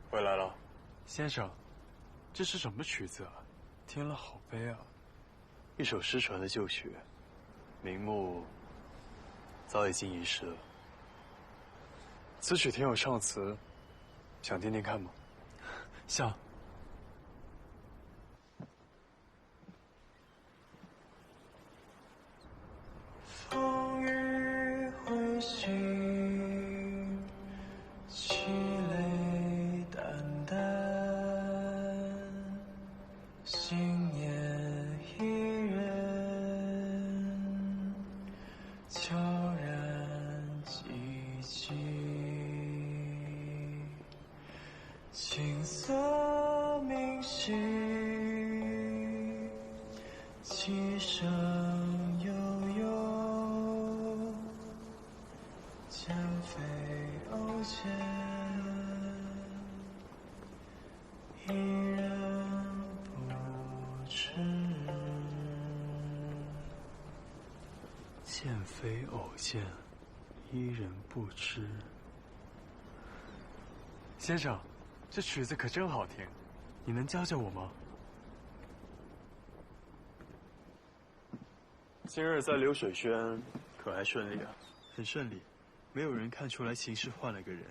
回来了，先生，这是什么曲子啊？听了好悲啊！一首失传的旧曲，名目早已经遗失了。此曲填有唱词，想听听看吗？想。风雨会醒，凄泪淡淡，心念一人，悄然记起，青色明晰，其声悠悠。剑飞偶见，一人不知。剑飞偶见，伊人不知。先生，这曲子可真好听，你能教教我吗？今日在流水轩，可还顺利啊？很顺利，没有人看出来秦氏换了个人。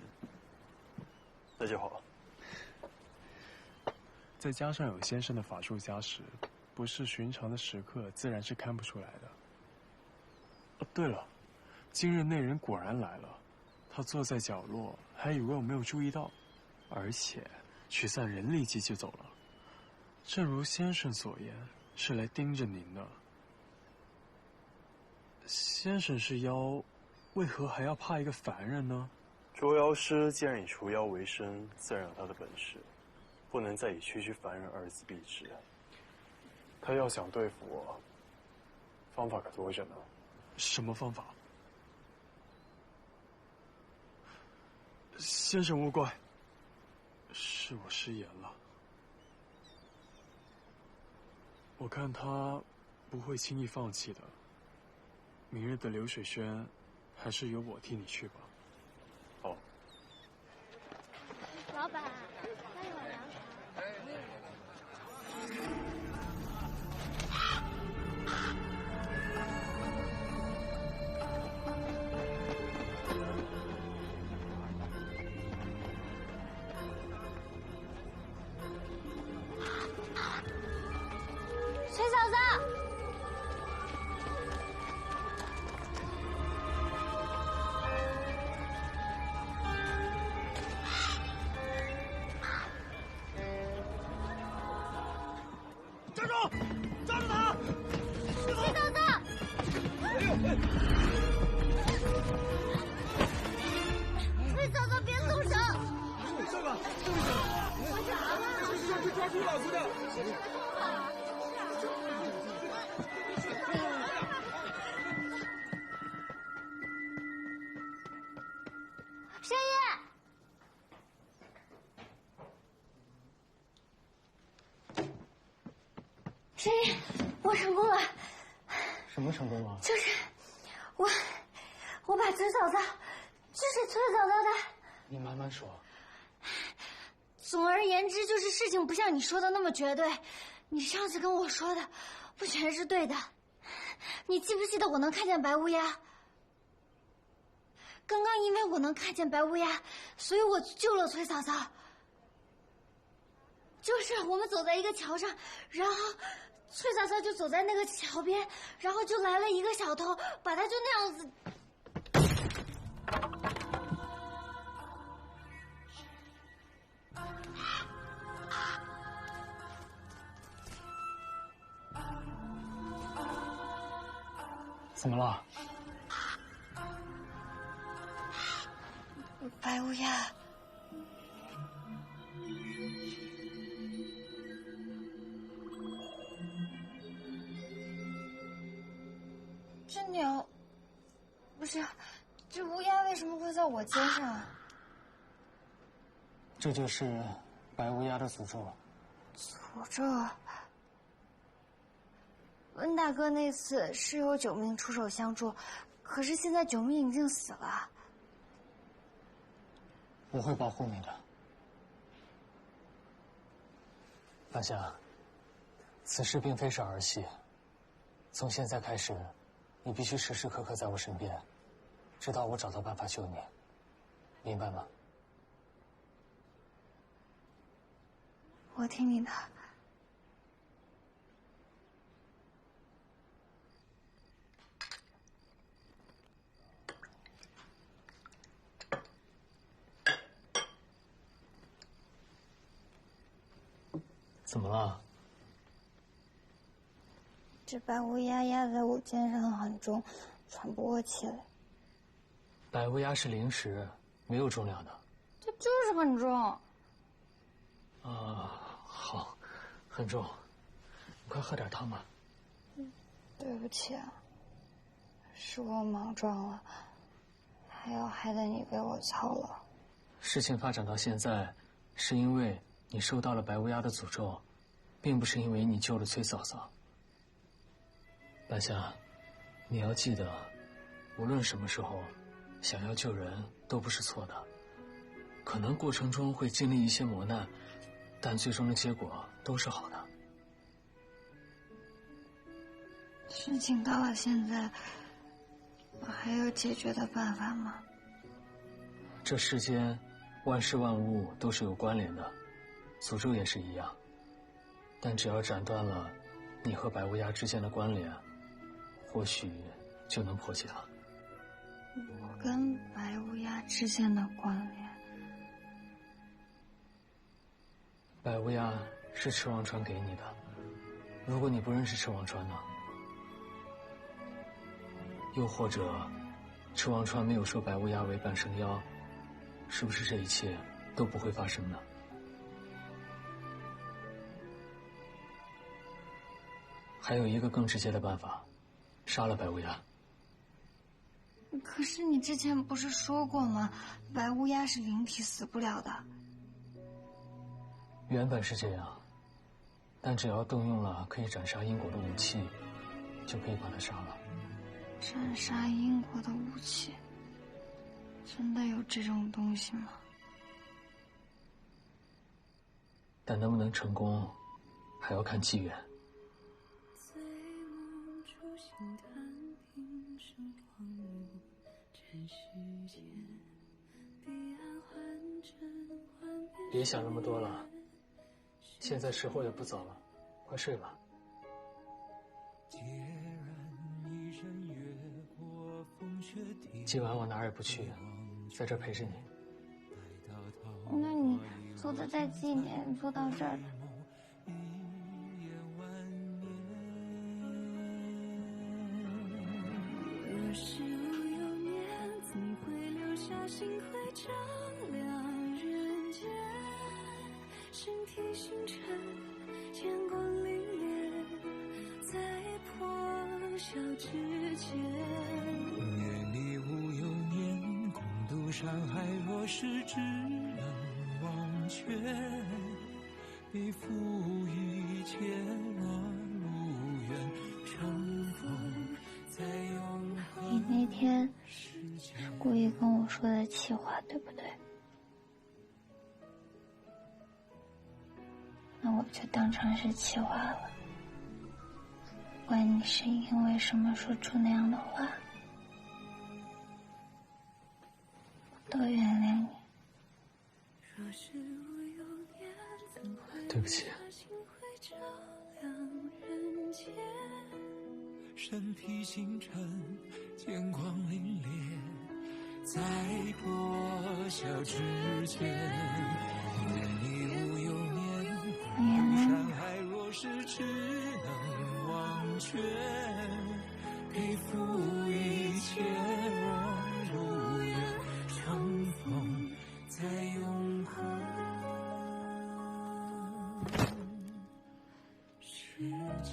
那就好。再加上有先生的法术加持，不是寻常的食客，自然是看不出来的。哦，对了，今日那人果然来了，他坐在角落，还以为我没有注意到，而且取散人立即就走了。正如先生所言，是来盯着您的。先生是妖，为何还要怕一个凡人呢？捉妖师既然以除妖为生，自然有他的本事，不能再以区区凡人二字蔽之。他要想对付我，方法可多着呢。什么方法？先生勿怪，是我失言了。我看他不会轻易放弃的。明日的流水轩，还是由我替你去吧。好。老板，再一碗凉茶。崔嫂子。站住！抓住他！崔嫂子！崔嫂子，别松手！这个，是去抓住老子的。山野。山野，我成功了。什么成功了？就是我把崔嫂嫂，就是崔嫂嫂的。你慢慢说。总而言之，就是事情不像你说的那么绝对。你上次跟我说的，不全是对的。你记不记得我能看见白乌鸦？刚刚因为我能看见白乌鸦，所以我救了崔嫂嫂。就是我们走在一个桥上，然后崔嫂嫂就走在那个桥边，然后就来了一个小偷，把她就那样子。怎么了？白乌鸦。这鸟，不是，这乌鸦为什么会在我肩上？这就是白乌鸦的诅咒。诅咒。温大哥那次是有9命出手相助，可是现在9命已经死了。我会保护你的。半夏，此事并非是儿戏。从现在开始，你必须时时刻刻在我身边，直到我找到办法救你，明白吗？我听你的。怎么了？这白乌鸦压在我肩上很重，喘不过气来。白乌鸦是零食，没有重量的。这就是很重。啊，好，很重。你快喝点汤吧。对不起啊，是我莽撞了，还要害得你被我操了。事情发展到现在，是因为你受到了白乌鸦的诅咒，并不是因为你救了崔嫂嫂。半夏，你要记得，无论什么时候，想要救人都不是错的。可能过程中会经历一些磨难，但最终的结果都是好的。事情到了现在，我还有解决的办法吗？这世间，万事万物都是有关联的，诅咒也是一样。但只要斩断了你和白乌鸦之间的关联，或许就能破解了。我跟白乌鸦之间的关联，白乌鸦是赤王川给你的。如果你不认识赤王川呢？又或者，赤王川没有收白乌鸦为半生妖，是不是这一切都不会发生呢？还有一个更直接的办法，杀了白乌鸦。可是你之前不是说过吗？白乌鸦是灵体，死不了的。原本是这样，但只要动用了可以斩杀因果的武器，就可以把它杀了。斩杀因果的武器，真的有这种东西吗？但能不能成功，还要看机缘。别想那么多了，现在时候也不早了，快睡吧。今晚我哪儿也不去，在这儿陪着你。那你做的再近一点，做到这儿。若是无有念，怎会留下星辉照亮人间？身体星辰，剑光凛冽，在破晓之前。愿你无有念，共度山海。若是只能忘却，背负一切无缘，重逢在永恒。你那天是故意跟我说的气话，对不对？那我就当成是气话了。不管你是因为什么说出那样的话，我都原谅你。对不起。身披星辰，剑光凛冽，在破晓之前。愿你无有念，共度山海。若是只能忘却，背负一切若如愿，重逢在永恒世界。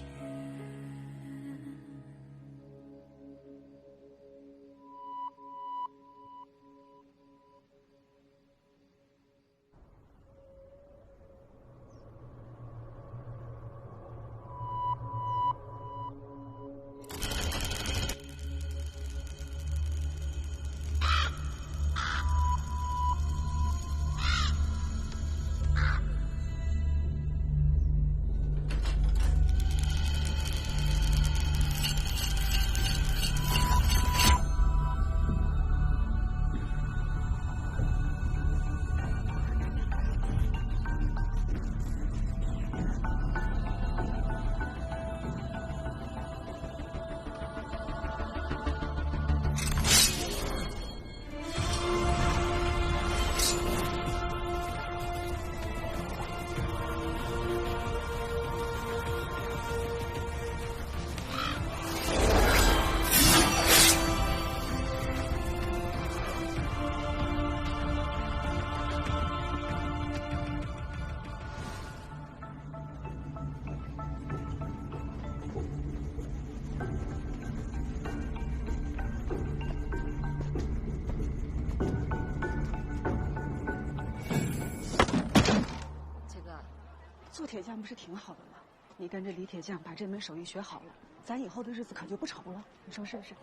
做铁匠不是挺好的吗？你跟着李铁匠把这门手艺学好了，咱以后的日子可就不愁了。你说是不是？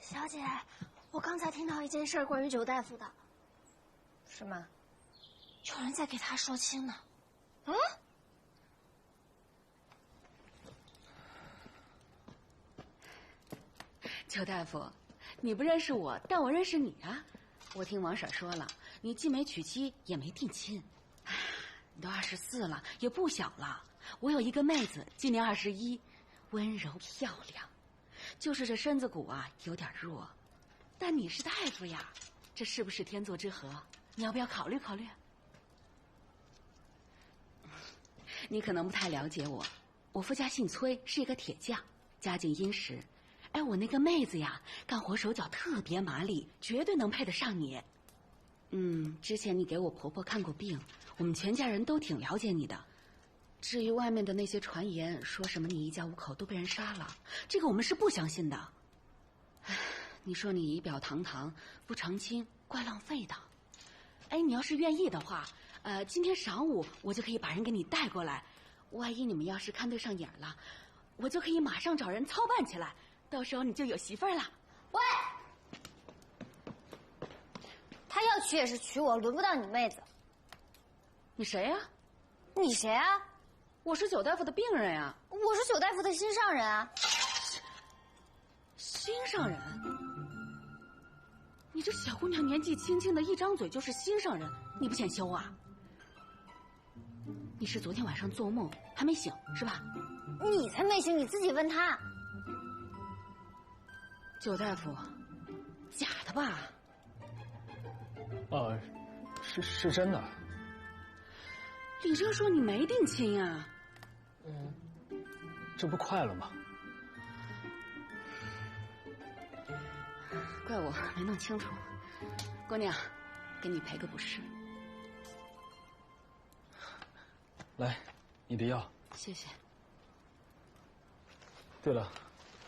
小姐，我刚才听到一件事关于九大夫的。是吗？有人在给他说亲呢。嗯？九大夫，你不认识我，但我认识你啊。我听王婶说了，你既没娶妻，也没定亲。你都24了，也不小了。我有一个妹子，今年21，温柔漂亮，就是这身子骨啊有点弱。但你是大夫呀，这是不是天作之合？你要不要考虑考虑？你可能不太了解我，我夫家姓崔，是一个铁匠，家境殷实。哎，我那个妹子呀，干活手脚特别麻利，绝对能配得上你。之前你给我婆婆看过病，我们全家人都挺了解你的。至于外面的那些传言，说什么你一家5口都被人杀了，这个我们是不相信的。哎，你说你仪表堂堂，不成亲，怪浪费的。哎，你要是愿意的话，今天晌午我就可以把人给你带过来。万一你们要是看对上眼了，我就可以马上找人操办起来，到时候你就有媳妇儿了。喂，他要娶也是娶我，轮不到你妹子。你谁呀？你谁啊？我是九大夫的病人呀。我是九大夫的心上人啊。心上人？你这小姑娘年纪轻轻的，一张嘴就是心上人，你不嫌羞啊？你是昨天晚上做梦还没醒是吧？你才没醒，你自己问他。九大夫，假的吧？是真的。李哲说你没定亲呀？这不快了吗？怪我没弄清楚。姑娘，给你赔个不是。来，你的药。谢谢。对了，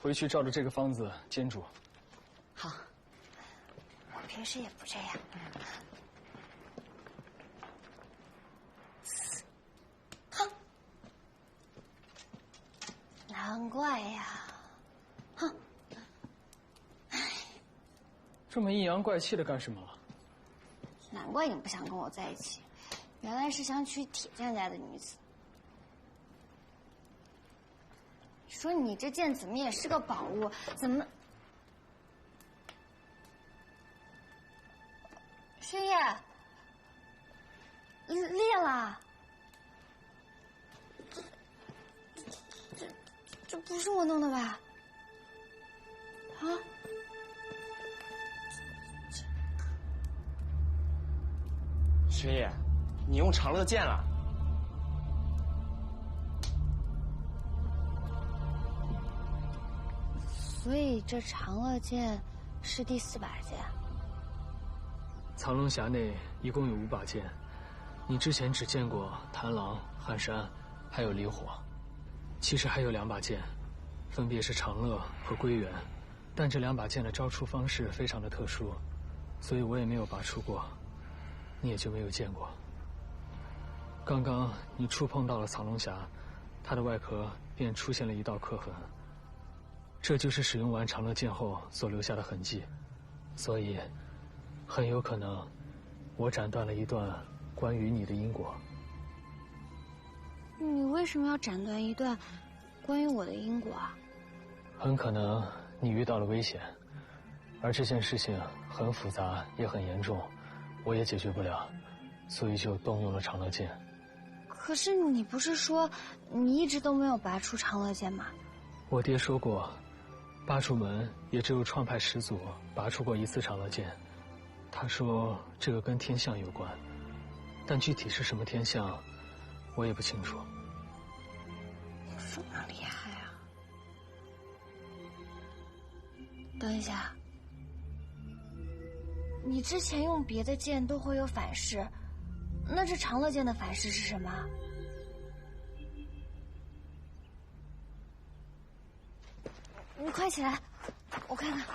回去照着这个方子煎煮。好。我平时也不这样。哼，难怪呀。哼。这么阴阳怪气的干什么？难怪你不想跟我在一起，原来是想娶铁匠家的女子。说你这剑怎么也是个宝物，怎么？轩夜，裂了。这不是我弄的吧？啊？轩夜，你用长乐剑了。所以这长乐剑是第4把剑。藏龙匣内一共有5把剑，你之前只见过螳螂、撼山，还有离火。其实还有2把剑，分别是长乐和归元，但这2把剑的招出方式非常的特殊，所以我也没有拔出过，你也就没有见过。刚刚你触碰到了藏龙匣，它的外壳便出现了一道刻痕。这就是使用完长乐剑后所留下的痕迹，所以很有可能我斩断了一段关于你的因果。你为什么要斩断一段关于我的因果啊？很可能你遇到了危险，而这件事情很复杂也很严重，我也解决不了，所以就动用了长乐剑。可是你不是说你一直都没有拔出长乐剑吗？我爹说过，八楚门也只有创派始祖拔出过1次长乐剑。他说这个跟天象有关，但具体是什么天象，我也不清楚。这么厉害啊！等一下，你之前用别的剑都会有反噬，那这长乐剑的反噬是什么？你快起来，我看看。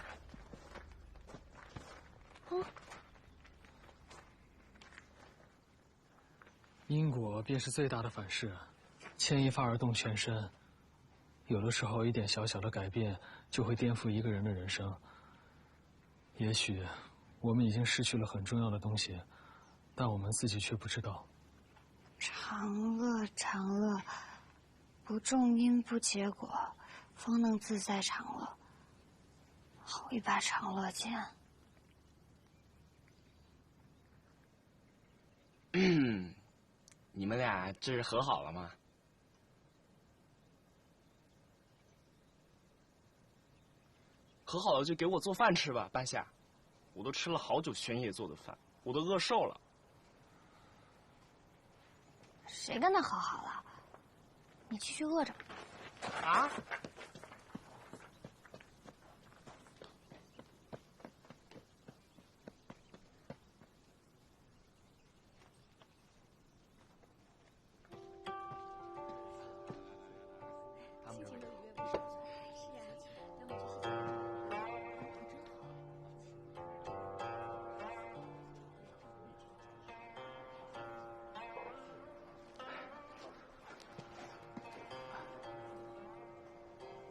因果便是最大的反噬，牵一发而动全身。有的时候，一点小小的改变就会颠覆一个人的人生。也许我们已经失去了很重要的东西，但我们自己却不知道。长乐，长乐，不种因不结果，方能自在长乐。好一把长乐剑！你们俩这是和好了吗？和好了就给我做饭吃吧，半夏。我都吃了好久玄野做的饭，我都饿瘦了。谁跟他和好了？你继续饿着。啊？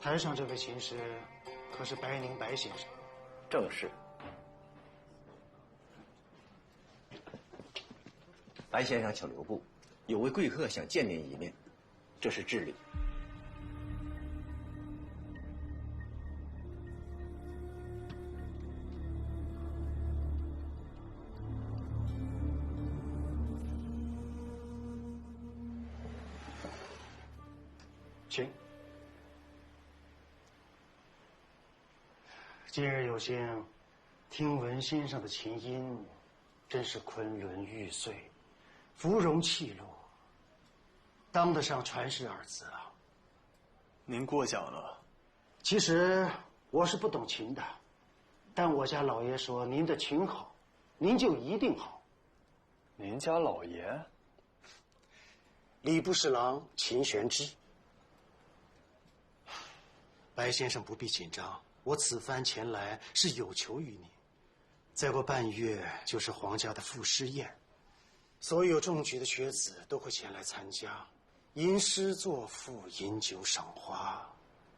台上这位琴师，可是白宁白先生？正是。白先生，请留步，有位贵客想见您一面，这是致礼。请。今日有幸听闻先生的琴音，真是昆仑玉碎，芙蓉泣落，当得上传世二字啊！您过奖了。其实我是不懂琴的，但我家老爷说您的琴好，您就一定好。您家老爷？礼部侍郎秦玄之。白先生不必紧张。我此番前来是有求于你，再过半月就是皇家的赋诗宴，所有中举的学子都会前来参加，吟诗作赋，饮酒赏花。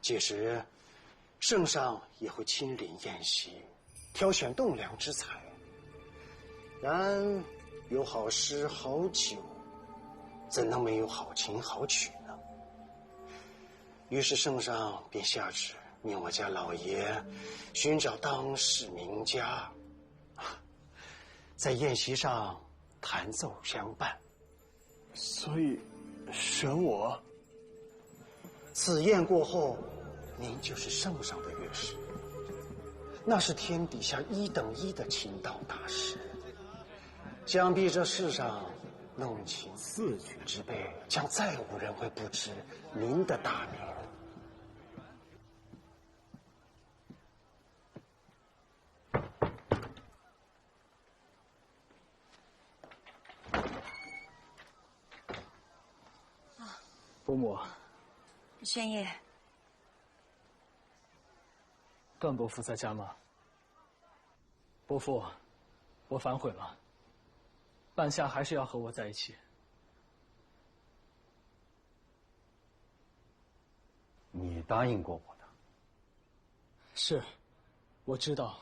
届时，圣上也会亲临宴席，挑选栋梁之才。然有好诗好酒，怎能没有好琴好曲呢？于是圣上便下旨。命我家老爷寻找当世名家，在宴席上弹奏相伴。所以，选我。此宴过后，您就是圣上的乐师，那是天底下1等1的琴道大师。想必这世上弄琴4举之辈，将再无人会不知您的大名。伯母，玄烨，段伯父在家吗？伯父，我反悔了，半夏还是要和我在一起。你答应过我的。是，我知道，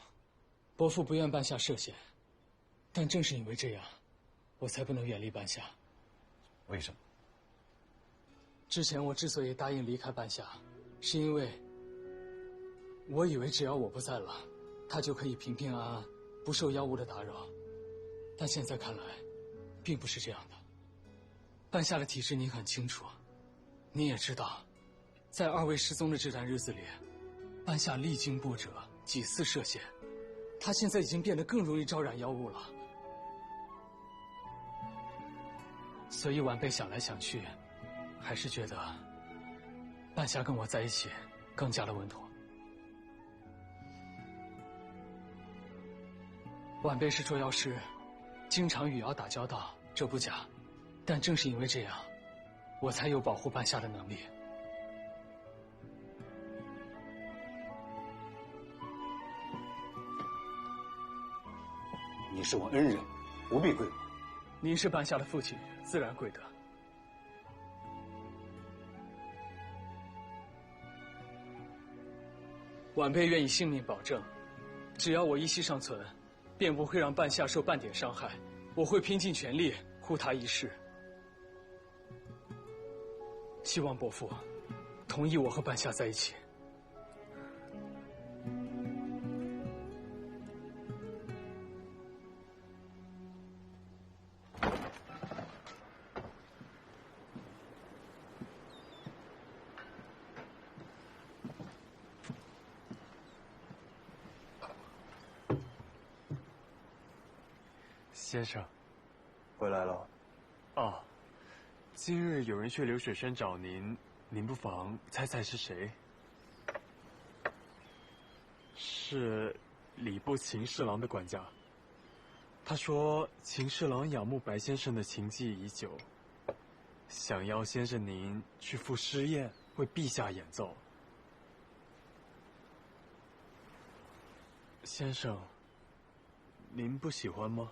伯父不愿半夏涉险，但正是因为这样，我才不能远离半夏。为什么？之前我之所以答应离开半夏，是因为我以为只要我不在了，他就可以平平安安，不受妖物的打扰。但现在看来，并不是这样的。半夏的体质您很清楚，您也知道，在2位失踪的这段日子里，半夏历经波折，几次涉险，他现在已经变得更容易招染妖物了。所以晚辈想来想去，还是觉得半夏跟我在一起更加的稳妥。晚辈是捉妖师，经常与妖打交道，这不假。但正是因为这样，我才有保护半夏的能力。你是我恩人，不必跪我。您是半夏的父亲，自然跪得。晚辈愿以性命保证，只要我一息尚存，便不会让半夏受半点伤害。我会拼尽全力护他一世。希望伯父同意我和半夏在一起。先生，回来了。哦，今日有人去流水轩找您，您不妨猜猜是谁？是礼部秦侍郎的管家。他说秦侍郎仰慕白先生的琴技已久，想要先生您去赴诗宴为陛下演奏。先生，您不喜欢吗？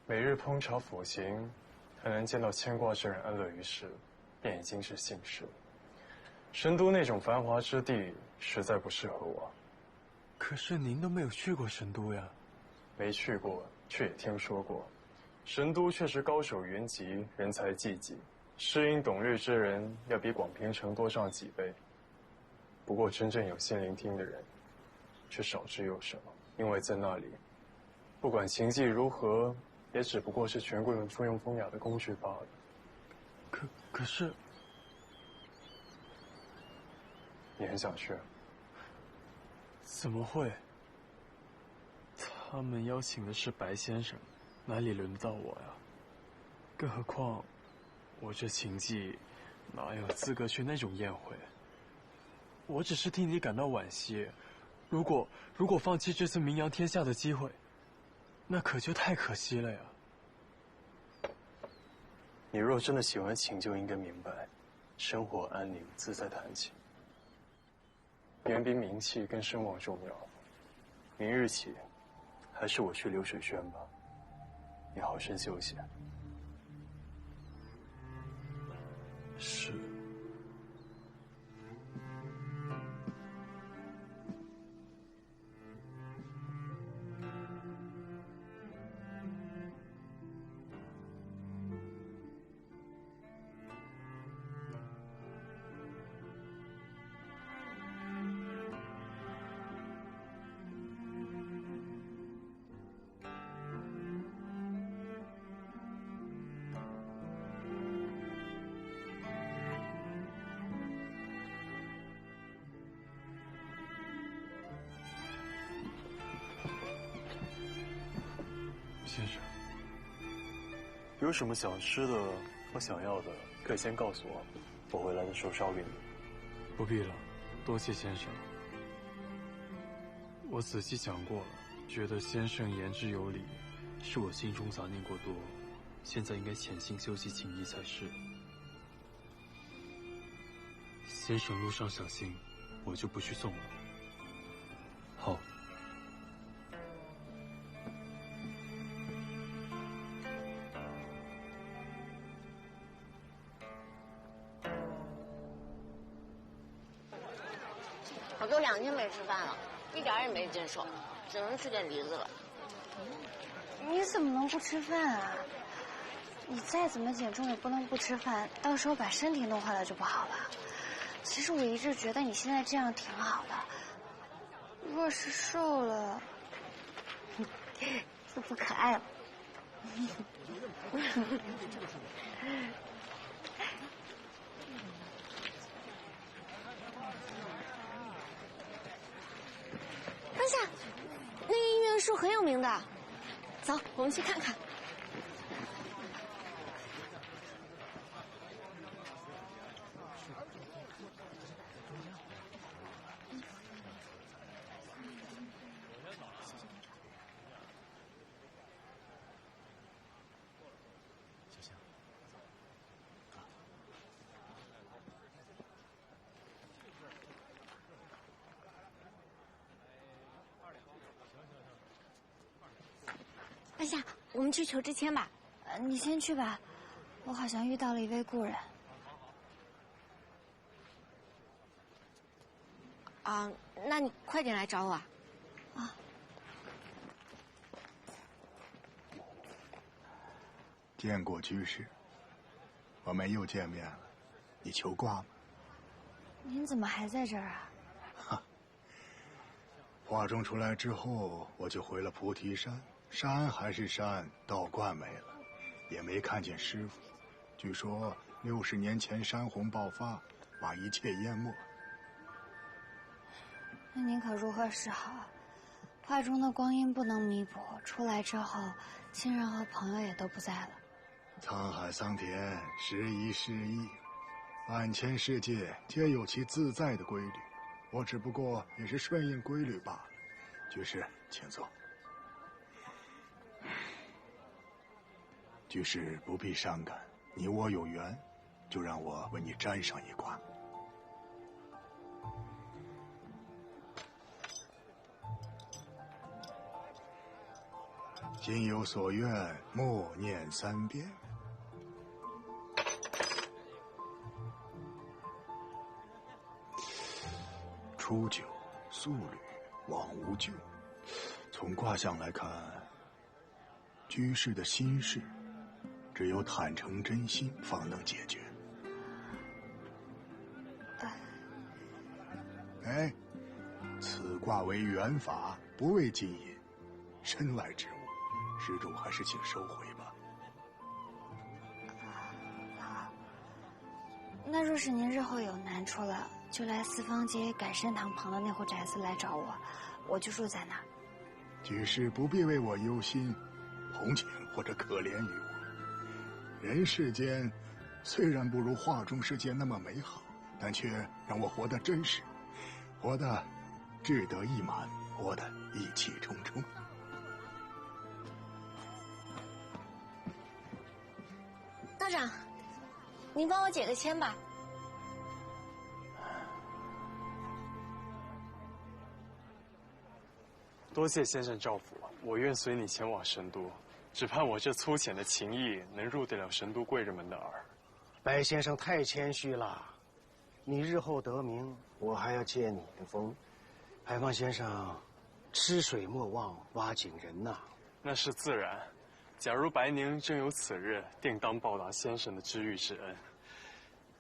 每日烹茶辅行，还能见到牵挂之人安乐于世，便已经是幸事。神都那种繁华之地，实在不适合我。可是您都没有去过神都呀？没去过，却也听说过。神都确实高手云集，人才济济，诗音懂律之人要比广平城多上几倍。不过真正有心聆听的人，却少之又少。因为在那里，不管琴技如何，也只不过是权贵们附庸风雅的工具罢了。可是，你很想去？怎么会？他们邀请的是白先生，哪里轮得到我呀？更何况，我这琴技哪有资格去那种宴会？我只是替你感到惋惜。如果放弃这次名扬天下的机会，那可就太可惜了呀。你若真的喜欢琴，就应该明白，生活安宁自在弹琴，远比名气跟声望重要。明日起，还是我去流水轩吧，你好生休息。是。先生，有什么想吃的或想要的，可以先告诉我，我回来的时候烧给你。不必了，多谢先生。我仔细想过了，觉得先生言之有理，是我心中杂念过多，现在应该潜心修习琴艺才是。先生路上小心，我就不去送了。好。我都2天没吃饭了，一点也没精神，只能吃点梨子了。你怎么能不吃饭啊？你再怎么减重也不能不吃饭，到时候把身体弄坏了就不好了。其实我一直觉得你现在这样挺好的，若是瘦了，就不可爱了。半夏，那音乐树很有名的，走，我们去看看。半夏，我们去求支签吧。你先去吧，我好像遇到了一位故人。啊，那你快点来找我啊！啊。见过居士，我们又见面了。你求卦吗？您怎么还在这儿啊？哈，画中出来之后，我就回了菩提山。山还是山，道观没了，也没看见师傅。据说60年前山洪爆发，把一切淹没。那您可如何是好？画中的光阴不能弥补，出来之后，亲人和朋友也都不在了。沧海桑田，时移世易，万千世界皆有其自在的规律，我只不过也是顺应规律罢了。居士，请坐。居士不必伤感，你我有缘，就让我为你占上一卦。心有所愿，默念3遍。初九，素履，往无咎。从卦象来看，居士的心事，只有坦诚真心方能解决。哎，此卦为缘法，不为金银，身外之物，施主还是请收回吧。好，那若是您日后有难处了，就来四方街改善堂旁的那户宅子来找我，我就住在那儿。居士不必为我忧心，同情或者可怜于我。人世间虽然不如画中世界那么美好，但却让我活得真实，活得志得意满，活得意气冲冲。道长，您帮我解个签吧。多谢先生照拂，我愿随你前往神都，只盼我这粗浅的情谊能入得了神都贵人们的耳。白先生太谦虚了，你日后得名，我还要借你的风。海放先生，吃水莫忘挖井人呐。那是自然。假如白宁真有此日，定当报答先生的知遇之恩。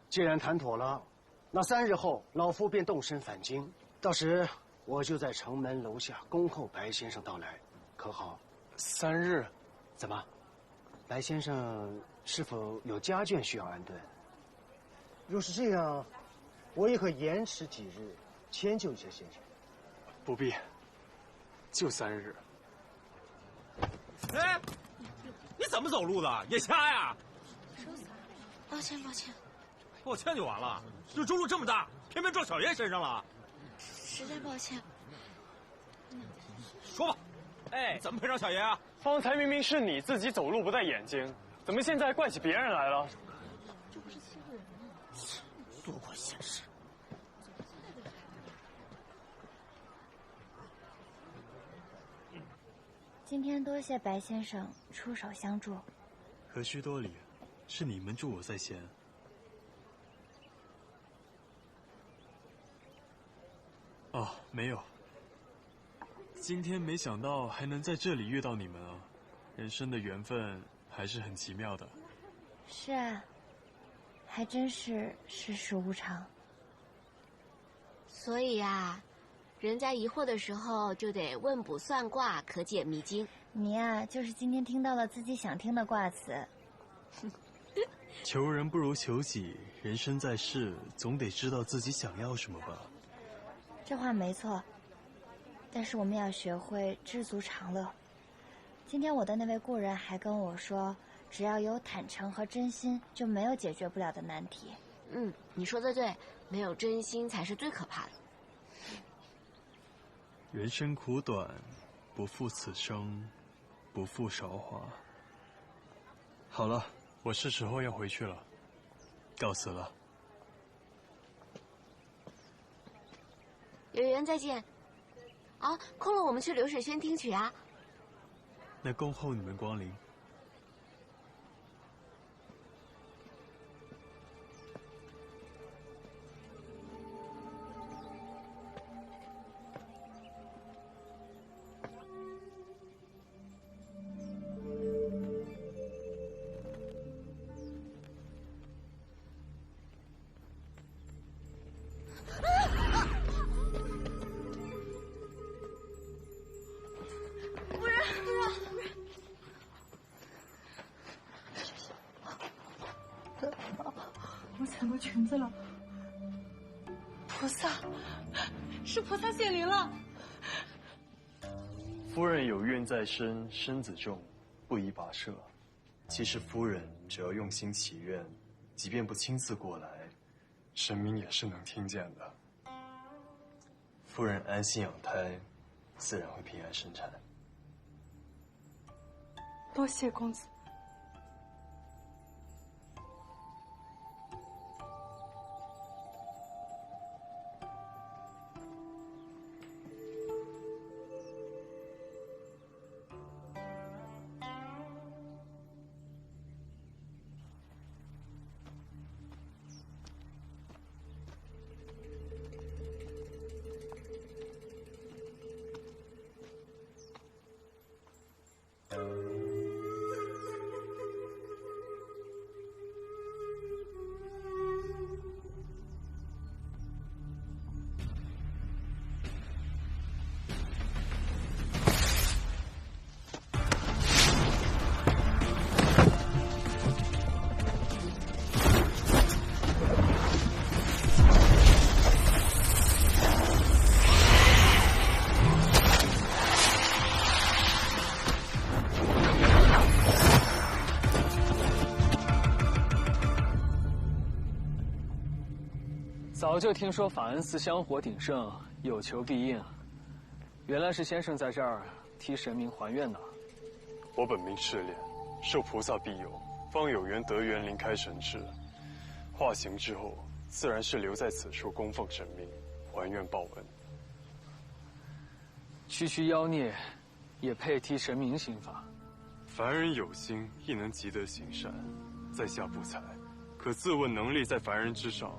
既然谈妥了，那3日后老夫便动身返京，到时我就在城门楼下恭候白先生到来，可好？3日？怎么？白先生是否有家眷需要安顿？若是这样，我也可延迟几日，迁就一下先生。不必，就3日。哎，你怎么走路的？眼瞎呀？抱歉，抱歉。抱歉就完了？这中路这么大，偏偏撞小爷身上了。实在抱歉。说吧，哎，怎么赔偿小爷啊？方才明明是你自己走路不带眼睛，怎么现在怪起别人来了？这不是欺负人吗？多管闲事。今天多谢白先生出手相助。何须多礼，是你们助我在先。哦，没有。今天没想到还能在这里遇到你们啊，人生的缘分还是很奇妙的。是啊，还真是世事无常。所以啊，人在疑惑的时候就得问卜算卦，可解迷津。你呀，就是今天听到了自己想听的卦辞。求人不如求己，人生在世，总得知道自己想要什么吧。这话没错，但是我们要学会知足常乐。今天我的那位故人还跟我说，只要有坦诚和真心，就没有解决不了的难题。你说的对，没有真心才是最可怕的。人生苦短，不负此生，不负韶华。好了，我是时候要回去了，告辞了。有缘再见。啊，空了我们去流水轩听曲啊。那恭候你们光临。我踩过裙子了。菩萨，是菩萨显灵了。夫人有孕在身，身子重，不宜跋涉。其实夫人只要用心祈愿，即便不亲自过来，神明也是能听见的。夫人安心养胎，自然会平安生产。多谢公子。早就听说法恩寺香火鼎盛，有求必应。原来是先生在这儿替神明还愿呢。我本名赤练，受菩萨庇佑，方有缘得缘临开神智。化形之后，自然是留在此处供奉神明，还愿报恩。区区妖孽，也配替神明行法？凡人有心，亦能积德行善。在下不才，可自问能力在凡人之上。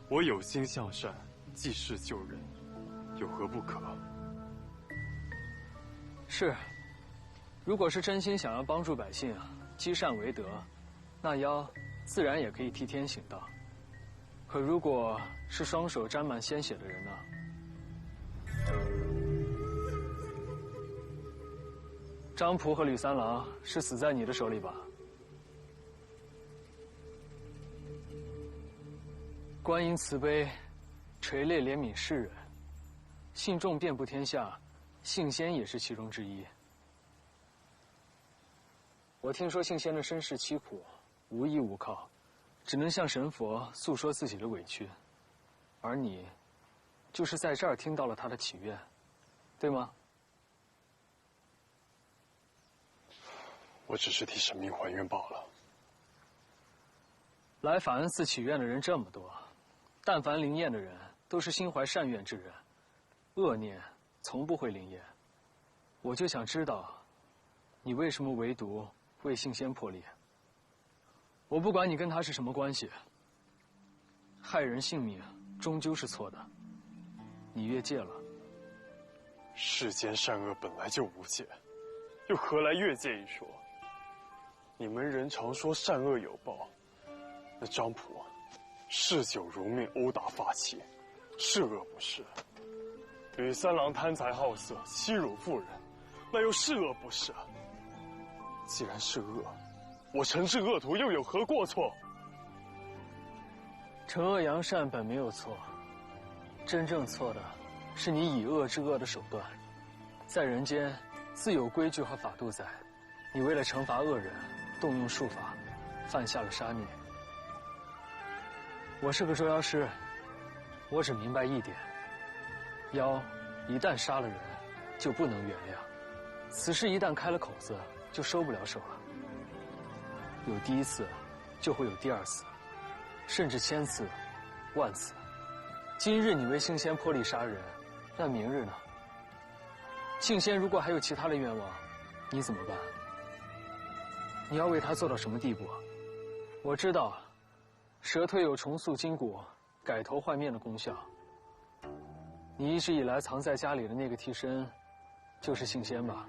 我有心向善，济世救人，有何不可？是，如果是真心想要帮助百姓，积善为德，那妖自然也可以替天行道。可如果是双手沾满鲜血的人呢？张仆和吕三郎是死在你的手里吧？观音慈悲，垂泪怜悯世人，信众遍布天下，信仙也是其中之一。我听说信仙的身世凄苦，无依无靠，只能向神佛诉说自己的委屈，而你，就是在这儿听到了他的祈愿，对吗？我只是替神明还愿罢了。来法恩寺祈愿的人这么多。但凡灵验的人，都是心怀善愿之人，恶念从不会灵验。我就想知道，你为什么唯独为信仙破例？我不管你跟他是什么关系，害人性命终究是错的。你越界了。世间善恶本来就无界，又何来越界一说？你们人常说善恶有报，那张仆嗜酒如命，殴打发妻，是恶不是？吕三郎贪财好色，欺辱妇人，那又是恶不是？既然是恶，我惩治恶徒又有何过错？惩恶扬善本没有错，真正错的是你以恶制恶的手段。在人间，自有规矩和法度在，你为了惩罚恶人，动用术法，犯下了杀孽。我是个捉妖师，我只明白一点：妖一旦杀了人，就不能原谅；此事一旦开了口子，就收不了手了。有第一次，就会有第二次，甚至千次、万次。今日你为信仙破例杀人，那明日呢？信仙如果还有其他的愿望，你怎么办？你要为他做到什么地步？我知道，蛇蜕有重塑筋骨、改头换面的功效。你一直以来藏在家里的那个替身，就是杏仙吧？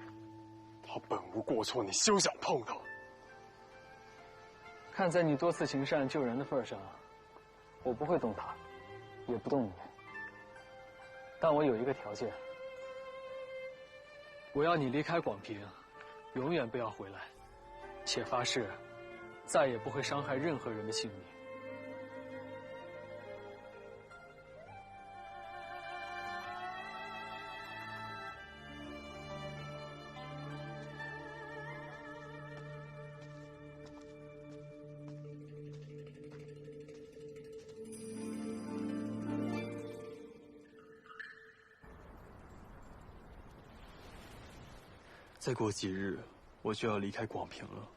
他本无过错，你休想碰他。看在你多次行善救人的份上，我不会动他，也不动你。但我有一个条件，我要你离开广平，永远不要回来，且发誓，再也不会伤害任何人的性命。再过几日，我就要离开广平了。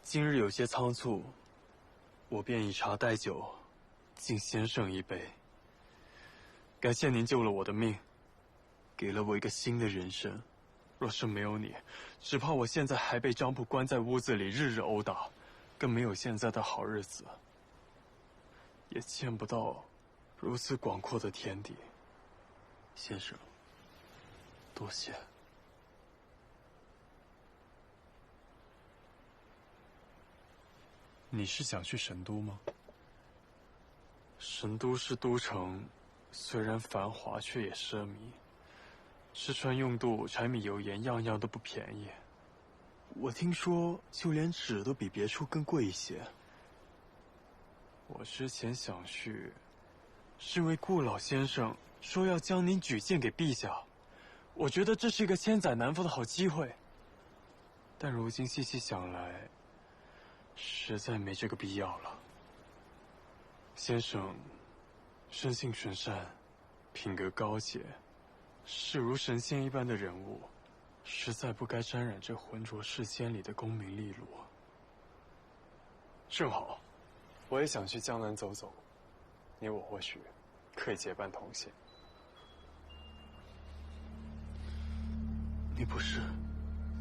今日有些仓促，我便以茶代酒，敬先生一杯。感谢您救了我的命，给了我一个新的人生。若是没有你，只怕我现在还被张布关在屋子里，日日殴打，更没有现在的好日子，也见不到如此广阔的天地。先生，多谢。你是想去神都吗？神都是都城，虽然繁华，却也奢靡。吃穿用度、柴米油盐，样样都不便宜。我听说，就连纸都比别处更贵一些。我之前想去，是因为顾老先生说要将您举荐给陛下。我觉得这是一个千载难逢的好机会，但如今细细想来，实在没这个必要了。先生，生性纯善，品格高洁，是如神仙一般的人物，实在不该沾染这浑浊世间里的功名利禄。正好，我也想去江南走走，你我或许可以结伴同行。你不是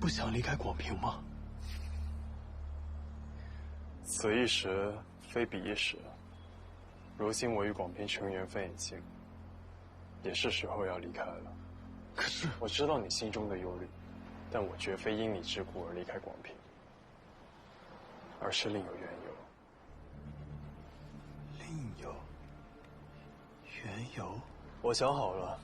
不想离开广平吗？此一时，非彼一时。如今我与广平城缘分已尽，也是时候要离开了。可是我知道你心中的忧虑，但我绝非因你之故而离开广平，而是另有缘由。另有缘由？我想好了。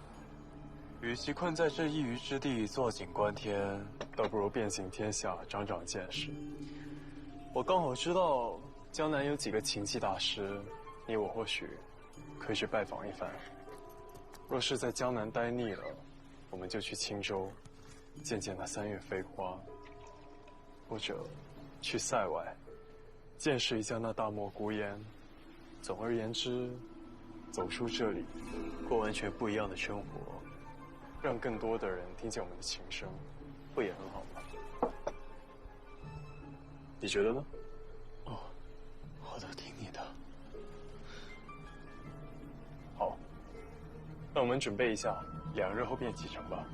与其困在这一隅之地坐井观天，倒不如遍行天下，长长见识。我刚好知道江南有几个琴棋大师，你我或许可以去拜访一番。若是在江南待腻了，我们就去青州，见见那三月飞花；或者去塞外，见识一下那大漠孤烟。总而言之，走出这里，过完全不一样的生活。让更多的人听见我们的琴声，不也很好吗？你觉得呢？哦，我都听你的。好，那我们准备一下，2日后便启程吧。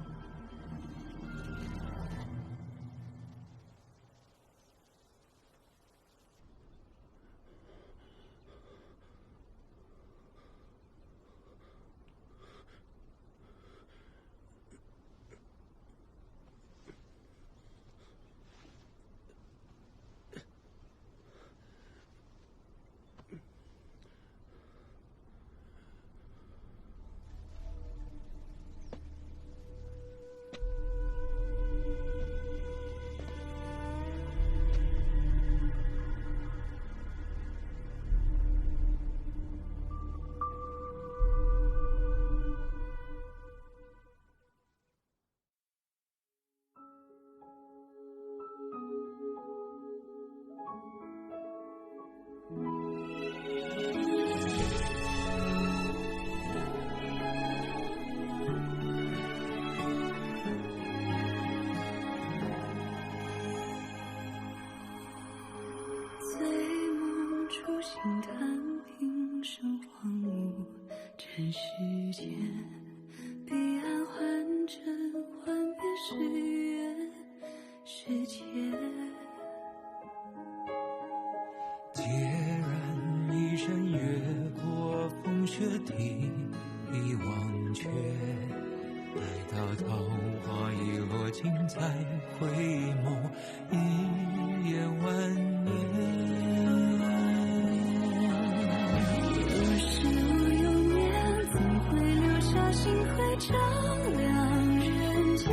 心叹平生荒芜，尘世间彼岸幻真幻灭。誓言世界。孑然一身越过风雪地一忘却，待到桃花已落尽再回眸，一眼万年。若是我永年，怎会留下星辉照亮人间？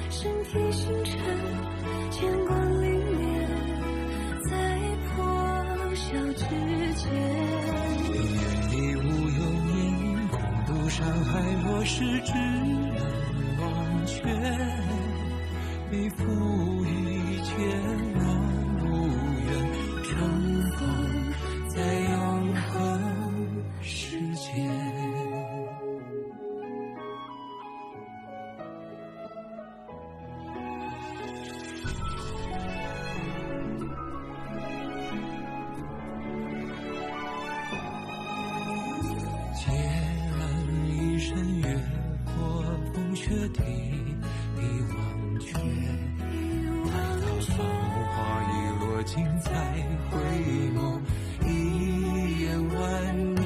身体星辰，剑光凛冽，在破晓之前。眼里无有念，共度山海，若是只能忘却，背负一切望无缘，重逢在永恒世界。孑然一身越过风雪地一忘却，待到桃花已落尽再回眸，一眼万年。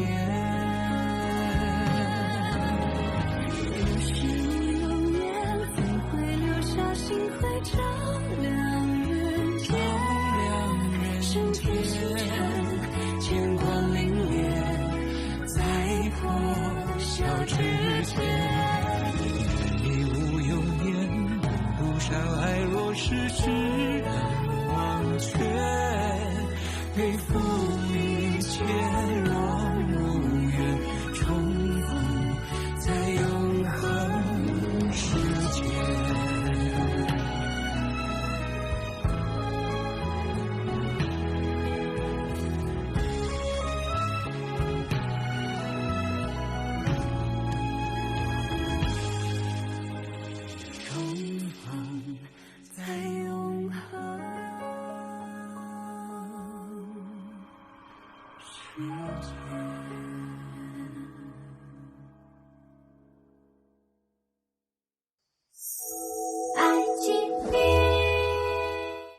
若是我永年，怎会留下星辉照亮人间？身体星辰，剑光凛冽，在破晓之前。眼里无有念，共度山海，若是只能忘却，背负一切